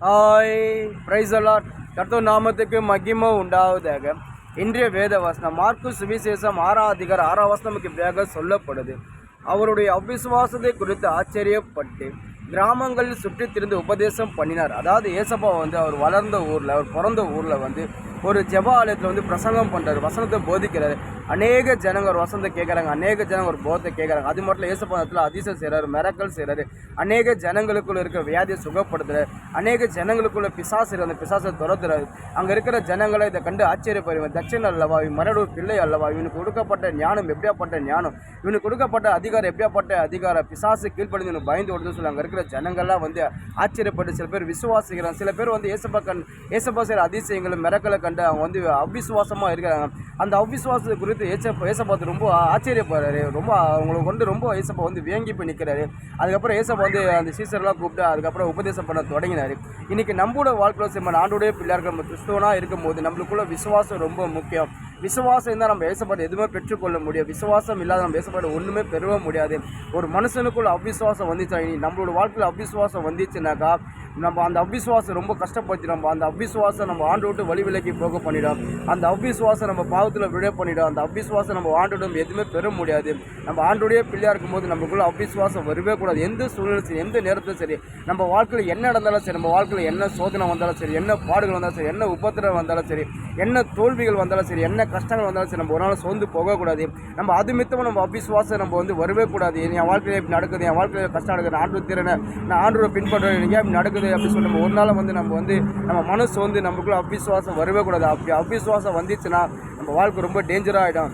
Hi price allot கர்த்தர் நாமத்துக்கு மகிமை உண்டாவதாக. இன்றைய வேத வசனம் மார்க்கு சுவிசேஷம் 6ஆம் அதிகாரம் 6ஆம் வசனமுக்கு இப்படியாக சொல்லப்படுது. அவருடைய அவிசுவாசத்தை குறித்து ஆச்சரியப்பட்டு கிராமங்களில் சுற்றி திரிந்து உபதேசம் பண்ணினார். அதாவது ஏசப்பா அவர் வளர்ந்த ஊரில், அவர் பிறந்த ஊரில் ஒரு ஜெப ஆலயத்தில் பிரசங்கம் பண்ணுறாரு, வசனத்தை போதிக்கிறாரு. அநேக ஜனங்க ஒரு வசனத்தை கேட்குறாங்க, அநேக ஜனங்க ஒரு போதத்தை கேட்குறாங்க. அது மட்டும் ஏசப்பாதத்தில் அதிசயம் செய்கிறாரு, மிரக்கல் செய்கிறாரு. அநேக ஜனங்களுக்குள்ள இருக்கிற வியாதியை சுகப்படுத்துறாரு. அநேக ஜனங்களுக்குள்ள பிசாசு அந்த பிசாசை துரத்துறாரு. அங்கே இருக்கிற ஜனங்களை இதை கண்டு ஆச்சரியப்படுவேன். தட்சன் அல்லவா, மரடு பிள்ளை அல்லவா, இவனுக்கு கொடுக்கப்பட்ட ஞானம் எப்படியாப்பட்ட ஞானம், இவனுக்கு கொடுக்கப்பட்ட அதிகாரம் எப்படியாப்பட்ட அதிகாரம், பிசாசு கீழ்ப்படிந்து இவனுக்கு பயந்து ஓடுதுன்னு சொல்லி அங்கே இருக்கிற ஜனங்கள்லாம் ஆச்சரியப்பட்டு சில பேர் விசுவாசிக்கிறாங்க. சில பேர் ஏசப்பா செய்கிற அதிசயங்களும் மிரக்கலை கண்டு அவங்க அவிசுவாசமாக இருக்கிறாங்க. அந்த அவிசுவாசத்தை குறித்து ஏசப்பா ரொம்ப ஆச்சரியப்படுறாரு. ரொம்ப அவங்களுக்கு ரொம்ப ஏசப்பா வேங்கி போய் நிற்கிறாரு. அதுக்கப்புறம் ஏசப்பா அந்த சீசர்லாம் கூப்பிட்டு அதுக்கப்புறம் உபதேசம் பண்ண தொடங்கினார். இன்றைக்கி நம்மளோட வாழ்க்கையில் நம்ம ஆண்டோடைய பிள்ளையார்கள் நம்ம கிறிஸ்துவனாக இருக்கும்போது நம்மளுக்குள்ள விசுவாசம் ரொம்ப முக்கியம். விசுவாசம் இருந்தால் நம்ம ஏசப்பாடு எதுவுமே பெற்றுக்கொள்ள முடியும். விசுவாசம் இல்லாத நம்ம ஏசப்பாடு ஒன்றுமே பெறவே முடியாது. ஒரு மனுஷனுக்குள்ள அவிசுவாசம் வந்துச்சா, நம்மளோட வாழ்க்கையில் அவிசுவாசம் வந்துச்சுனாக்கா நம்ம அந்த அவிசுவாசம் ரொம்ப கஷ்டப்படுத்திடும். அந்த அவிசுவாசம் நம்ம ஆண்டு விட்டு வழி விலக்கி போக பண்ணிடும். அந்த அவிசுவாசம் நம்ம பாவத்தில் விட பண்ணிடும். அந்த அவிசுவாசம் நம்ம ஆண்டோட எதுவுமே பெற முடியாது. நம்ம ஆண்டோடைய பிள்ளையாக இருக்கும்போது நமக்குள்ள அவிசுவாசம் வரவே கூடாது. எந்த சூழ்நிலை சரி, எந்த நேரத்திலும் சரி, நம்ம வாழ்க்கையில் என்ன நடந்தாலும் சரி, நம்ம வாழ்க்கையில் என்ன சோதனை வந்தாலும் சரி, என்ன பாடுகள் வந்தாலும் சரி, என்ன உபத்திரம் வந்தாலும் சரி, என்ன தோல்விகள் வந்தாலும் சரி, என்ன கஷ்டங்கள் வந்தாலும் சரி, நம்ம ஒரு நாள் சோர்ந்து போகக்கூடாது. நம்ம அது மித்தமாக நம்ம அவிசுவாசம் நம்ம வரவே கூடாது. என் வாழ்க்கையில் இப்படி நடக்குது, என் வாழ்க்கையில் கஷ்டம் நடக்குது, ஆண்டு திறனை நான் ஆண்டோட பின்பற்றுறேன், ஏன் இப்படி நடக்குது அப்படி சொல்லி நம்ம ஒரு நாள் நம்ம மனசு நமக்குள்ள அவிசுவாசம் வரவே கூடாது. அப்படி அவிசுவாசம் வந்துச்சுன்னா நம்ம வாழ்க்கை ரொம்ப டேஞ்சராக ஆகிடும்.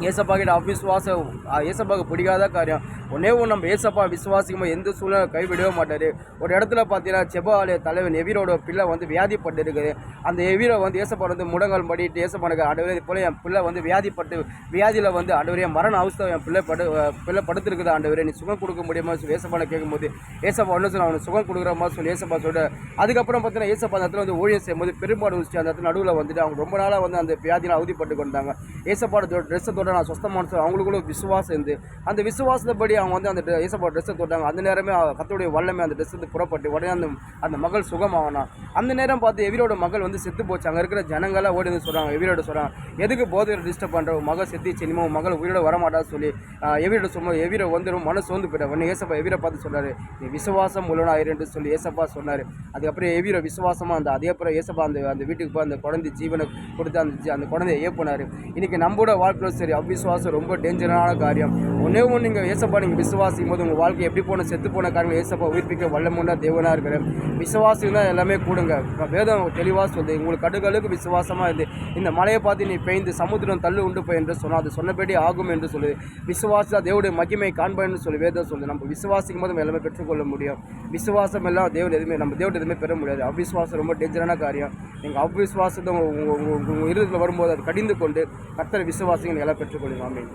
ஏசப்பா கிட்ட அவிசுவாசம் ஏசப்பாவுக்கு பிடிக்காத காரியம். ஒன்னே நம்ம ஏசப்பா விசுவாசிக்கும் எந்த சூழ்நிலை கைவிடவே மாட்டார். ஒரு இடத்துல பார்த்தீங்கன்னா ஜெப ஆலய தலைவன் எவீரோட பிள்ளை வியாதிப்பட்டு இருக்குது. அந்த எவீரை ஏசப்பா முடங்கால் படிட்டு ஏசப்பானுக்கு ஆண்டவரே இது போல் என் பிள்ளை வியாதிப்பட்டு வியாதியில் ஆண்டவரே மரண அவஸ்தை என் பிள்ளை படுத்துருக்குது, ஆண்டவரே நீ சுகம் கொடுக்க முடியுமா சொல்லி ஏசப்பானை கேட்கும்போது ஏசப்பா ஒன்று சொல்லி அவனுக்கு சுகம் கொடுக்குற மாதிரி சொல்லி ஏசப்பா சொல்லிட்டு அதுக்கப்புறம் பார்த்தீங்கன்னா ஏசப்பா அந்த இடத்துல ஊழியம் செய்யும்போது பெரும்பாடு வச்சு அந்த இடத்துல நடுவில் அவங்க ரொம்ப நாளாக அந்த வியாதியில் அவதிப்பட்டு கொண்டாங்க. ஏசப்பாட ட்ரெஸ்ஸை நான் சொஸ்தமான சொல்லி அவங்களுக்குள்ள விசுவாசம் இருந்து அந்த விசுவாசப்படி அவங்க அந்த ஏசப்பா ட்ரெஸ்ஸை தொட்டாங்க. அந்த நேரமே கர்த்தருடைய வல்லமை அந்த ட்ரெஸ் புறப்பட்டு உடனே அந்த மகள் சுகமாகனா. அந்த நேரம் பார்த்து எவீரோட மகள் செத்து போச்சு. அங்கே இருக்கிற ஜனங்களாக ஓடி சொல்கிறாங்க, எவீரோட சொல்கிறாங்க, எதுக்கு போதையில் டிஸ்டர்ப் பண்ணுற மகள் செத்துச்சு, இனிமேல் மகள் உயிரோட வரமாட்டா சொல்லி எவீரோட சொல்லும்போது எவீரை ரொம்ப மனசு வந்து போயிட்டார். உடனே ஏசப்பா எவீரை பார்த்து சொன்னார், நீ விசுவாசம் உள்ளனாயிரன்னு சொல்லி ஏசப்பா சொன்னார். அதுக்கப்புறம் எவீரை விசுவாசமாக அதேப்புறம் ஏசப்பா அந்த வீட்டுக்கு போய் அந்த குழந்தை ஜீவனை கொடுத்து அந்த குழந்தைய ஏப்புனார். இன்றைக்கி நம்மளோட வாழ்க்கையில் சரி அவிசுவாசம் ரொம்ப டேஞ்சரான காரியம். ஒன்றே ஒன்று நீங்கள் ஏசப்பா நீங்கள் விசுவாசிக்கும் போது உங்கள் வாழ்க்கை எப்படி போன செத்து போன காரணம் ஏசப்பா உயிர்ப்பிக்க வல்லமுன்னா தேவனாக இருக்கிறேன். விசுவாசினா எல்லாமே கூடுங்க. வேதம் தெளிவாக சொல்லுது, உங்களுக்கு கடுகளுக்கு விசுவாசமாக இருந்து இந்த மலையை பார்த்து நீ பெய்ந்து சமுத்திரம் தள்ளு உண்டு போய் என்று சொன்னால் அது சொன்னபடி ஆகும் என்று சொல்லி விசுவாசா தேவனுடைய மகிமை காண்பேன்னு சொல்லி வேதம் சொல்லுது. நம்ம விசுவாசிக்கும் போது நம்ம எல்லாமே பெற்றுக்கொள்ள முடியும். விசுவாசம் எல்லாம் தேவன் எதுவுமே நம்ம தேவன் எதுவுமே பெற முடியாது. அவிசுவாசம் ரொம்ப டேஞ்சரான காரியம். நீங்கள் அவிசுவாசத்தை உங்கள் இருதயத்தில் வரும்போது அது கடிந்து கொண்டு கர்த்தரை விசுவாசிங்க எல்லாம் பெற்றுக்கொள்ளுங்க. ஆமென்.